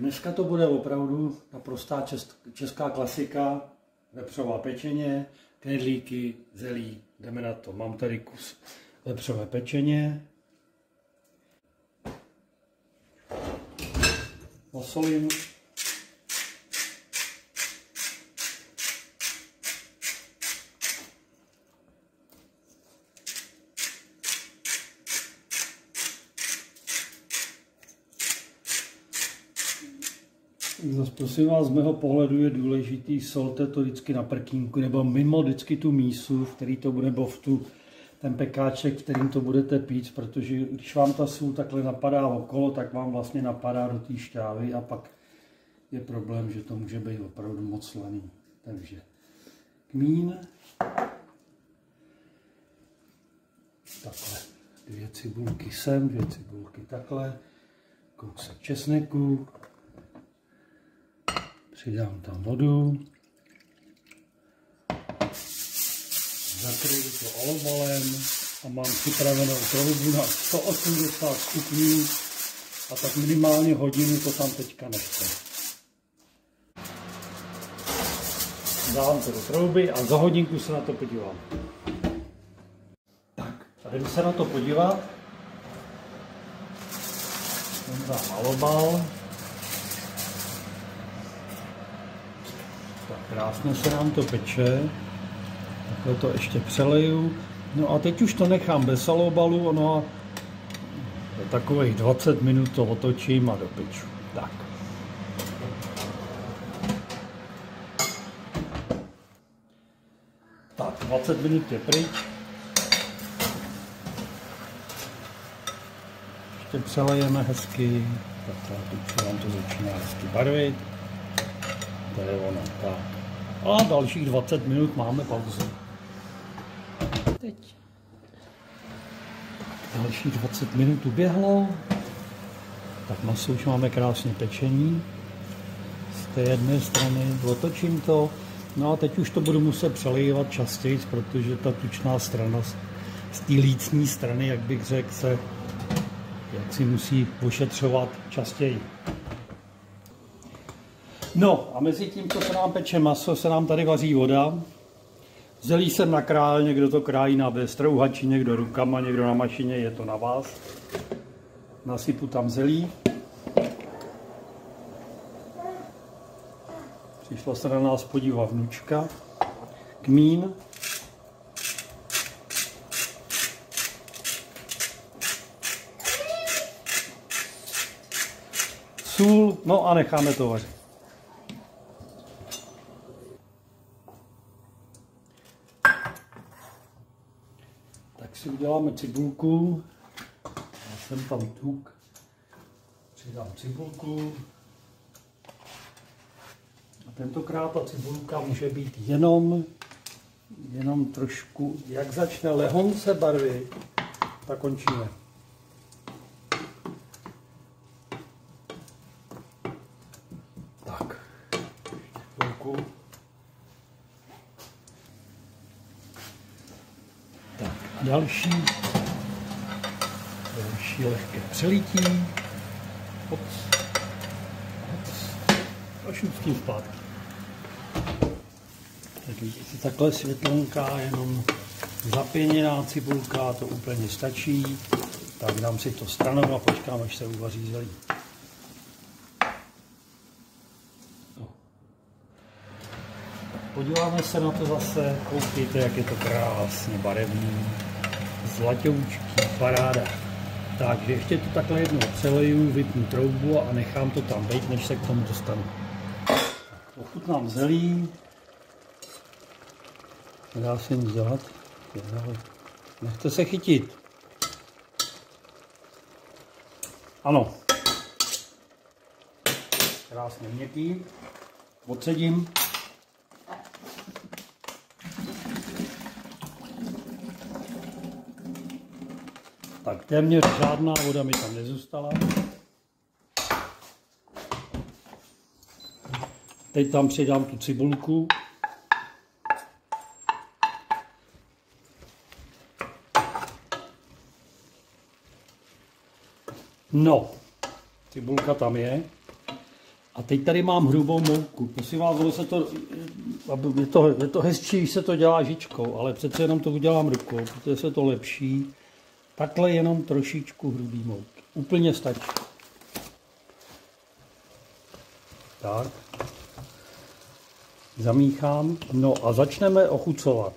dneska to bude opravdu naprostá česká klasika, vepřová pečeně, knedlíky, zelí, jdeme na to. Mám tady kus vepřové pečeně. Nasolím. Zase prosím vás, z mého pohledu je důležitý, solte to vždycky na prkínku nebo mimo vždycky tu mísu, v který to bude, nebo ten pekáček, v kterým to budete pít, protože když vám ta sůl takhle napadá okolo, tak vám vlastně napadá do té šťávy a pak je problém, že to může být opravdu moc slaný. Takže kmín, takhle 2 cibulky sem, 2 cibulky takhle, kousek česneku, přidám tam vodu, zakryju to olobalem a mám připravenou troubu na 180 stupňů a tak minimálně hodinu to tam teďka nechte. Dám to do trouby a za hodinku se na to podívám. Tak, a jdeme se na to podívat. Dám alobal. Tak krásně se nám to peče. Takhle to ještě přeleju. No a teď už to nechám bez alobalu, no a takových 20 minut to otočím a dopeču. Tak. Tak, 20 minut je pryč. Ještě přelejeme hezky. Takhle, teď vám to začíná hezky barvit. To je ono, tak. A dalších 20 minut máme pauzu. Teď. Dalších 20 minut uběhlo. Tak maso už máme krásně pečení. Z té jedné strany otočím to. No a teď už to budu muset přelívat častěji, protože ta tučná strana z té lícní strany, jak bych řekl, se jak si musí ošetřovat častěji. No a mezi tím, co se nám peče maso, se nám tady vaří voda. Zelí jsem nakrájel, někdo to krájí na strouhači, někdo rukama, někdo na mašině, je to na vás. Nasypu tam zelí. Přišla se na nás podívat vnučka. Kmín. Sůl, no a necháme to vařit. Tak si uděláme cibulku. Já jsem tam tuk. Přidám cibulku. A tentokrát ta cibulka může být jenom trošku, jak začne lehonce barvit, tak končíme. Tak, chvilku. Tak, další lehké přelítí. A šup s tím zpátky. Tak takhle světlonká, jenom zapěněná cibulka, to úplně stačí. Tak dám si to stranou a počkám, až se uvaří zelí. No. Podíváme se na to zase, koukejte, jak je to krásně barevný, zlatoučký, paráda. Takže ještě to takhle jednou přeleju, vypnu troubu a nechám to tam být, než se k tomu dostanu. Pokud nám zelí, nedá se nic dělat, nechte se chytit. Ano, krásně měkký, odsedím. Tak téměř žádná voda mi tam nezůstala. Teď tam přidám tu cibulku. No, cibulka tam je. A teď tady mám hrubou mouku. Prosím vás, je to hezčí, když se to dělá žičkou, ale přece jenom to udělám rukou, protože se to lepší. Takhle jenom trošičku hrubý mouky. Úplně stačí. Tak. Zamíchám. No a začneme ochucovat.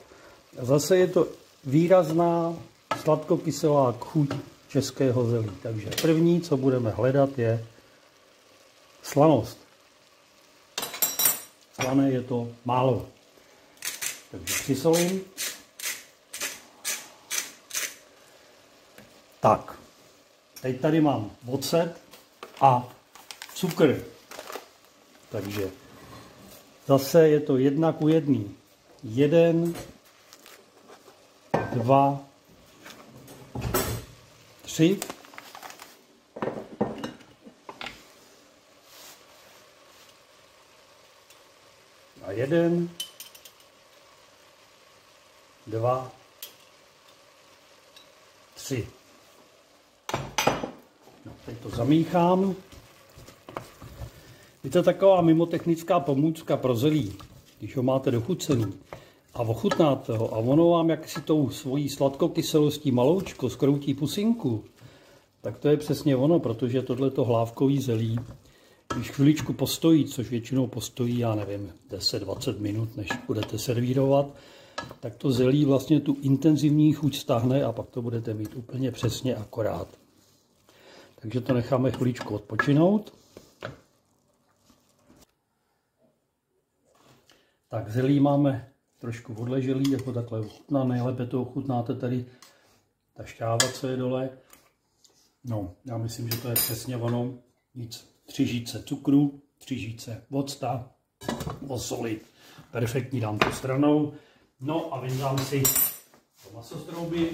Zase je to výrazná sladkokyselá chuť českého zelí. Takže první, co budeme hledat, je slanost. Slané je to málo. Takže přisolím. Tak. Teď tady mám ocet a cukr. Takže zase je to 1:1. 1, 2, 3. A 1, 2, 3. No, teď to zamíchám. Je to taková mimotechnická pomůcka pro zelí, když ho máte dochucený a ochutnáte ho a ono vám jak si tou svojí sladkokyselostí maloučko skroutí pusinku, tak to je přesně ono, protože tohleto hlávkový zelí, když chviličku postojí, což většinou postojí, já nevím, 10-20 minut, než budete servírovat, tak to zelí vlastně tu intenzivní chuť stáhne a pak to budete mít úplně přesně akorát. Takže to necháme chviličku odpočinout. Tak zelí máme trošku odleželý, jako takhle ochutná. Nejlépe to ochutnáte tady ta šťáva, co je dole. No, já myslím, že to je přesně ono. Nic. 3 žíce cukru, 3 žíce octa, osolit. Perfektní, dám to stranou. No a vyndám si to masostrouby.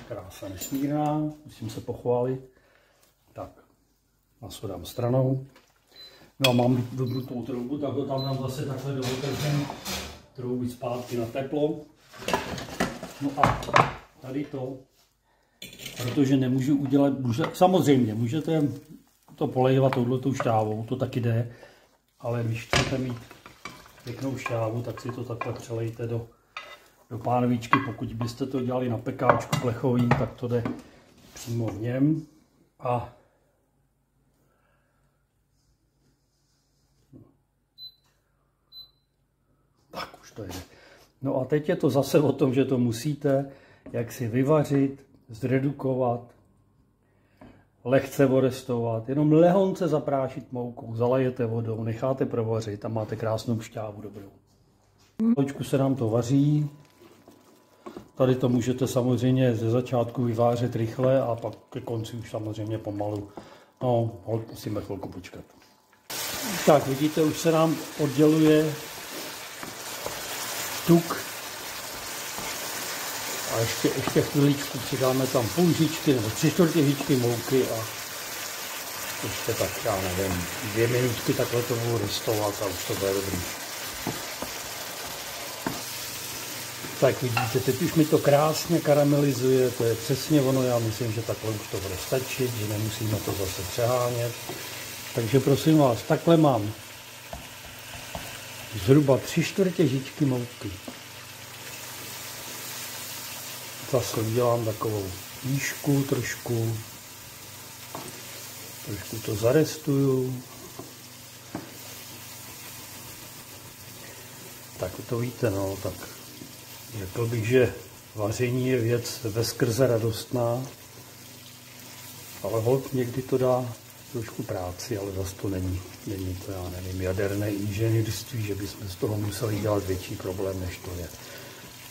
Krása nesmírná, musím se pochválit. Tak, maso dám stranou. No a mám vybrutou troubu, tak ho tam dám zase takhle do otevření trouby zpátky na teplo. No a tady to, protože nemůžu udělat, samozřejmě můžete to polejvat touhletou šťávou, to taky jde, ale když chcete mít pěknou šťávu, tak si to takhle přelejte do pánvičky. Pokud byste to dělali na pekáčku plechovým, tak to jde přímo v něm. A tak už to jde. No a teď je to zase o tom, že to musíte jaksi vyvařit, zredukovat, lehce orestovat, jenom lehonce zaprášit moukou, zalejete vodou, necháte provařit a máte krásnou šťávu dobrou. Chvíličku se nám to vaří. Tady to můžete samozřejmě ze začátku vyvářet rychle a pak ke konci už samozřejmě pomalu. No, musíme chvilku počkat. Tak vidíte, už se nám odděluje tuk. A ještě chviličku přidáme tam půl žičky nebo 3/4 žičky mouky a ještě tak, já nevím, 2 minutky takhle to budu ristovat a už to bude dobrý. Tak vidíte, teď už mi to krásně karamelizuje, to je přesně ono, já myslím, že takhle už to bude stačit, že nemusíme to zase přehánět. Takže prosím vás, takhle mám zhruba 3/4 žičky mouky. Zase udělám takovou výšku trošku to zarestuju. Tak to víte, no, tak řekl bych, že vaření je věc veskrze radostná, ale holt někdy to dá trošku práci, ale zase to není to, já nevím, jaderné inženýrství, že bychom z toho museli dělat větší problém, než to je.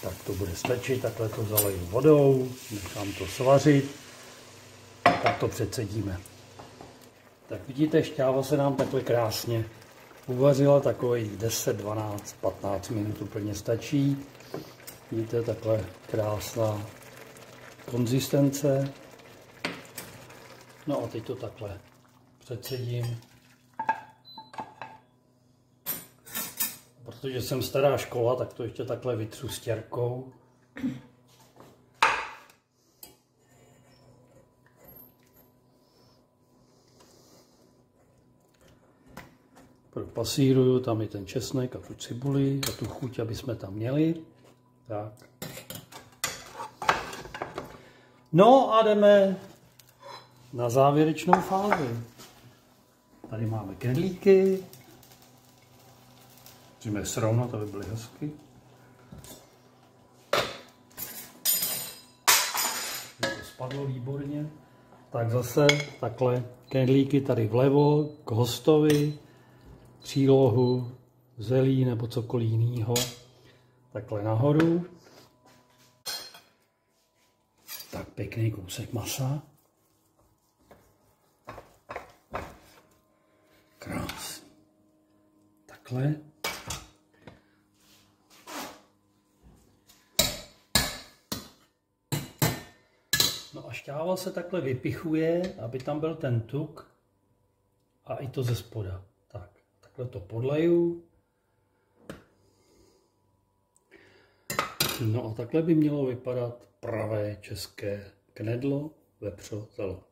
Tak to bude stačit, takhle to zaleju vodou, nechám to svařit, tak to předsedíme. Tak vidíte, šťáva se nám takhle krásně uvařila, takových 10, 12, 15 minut úplně stačí. Vidíte, takhle krásná konzistence. No a teď to takhle předsedím. Protože jsem stará škola, tak to ještě takhle vytřu s těrkou. pasíruju tam i ten česnek a tu cibuli a tu chuť, aby jsme tam měli. Tak. No a jdeme na závěrečnou fázi. Tady máme knedlíky. Musíme je srovnat, aby byly hezky. To spadlo výborně. Tak zase takhle knedlíky tady vlevo k hostovi, přílohu, zelí nebo cokoliv jiného. Takhle nahoru. Tak pěkný kousek masa. Krásný. Takhle. No a šťáva se takhle vypichuje, aby tam byl ten tuk a i to ze spoda. Tak, takhle to podleju. No a takhle by mělo vypadat pravé české knedlo vepřo zelo.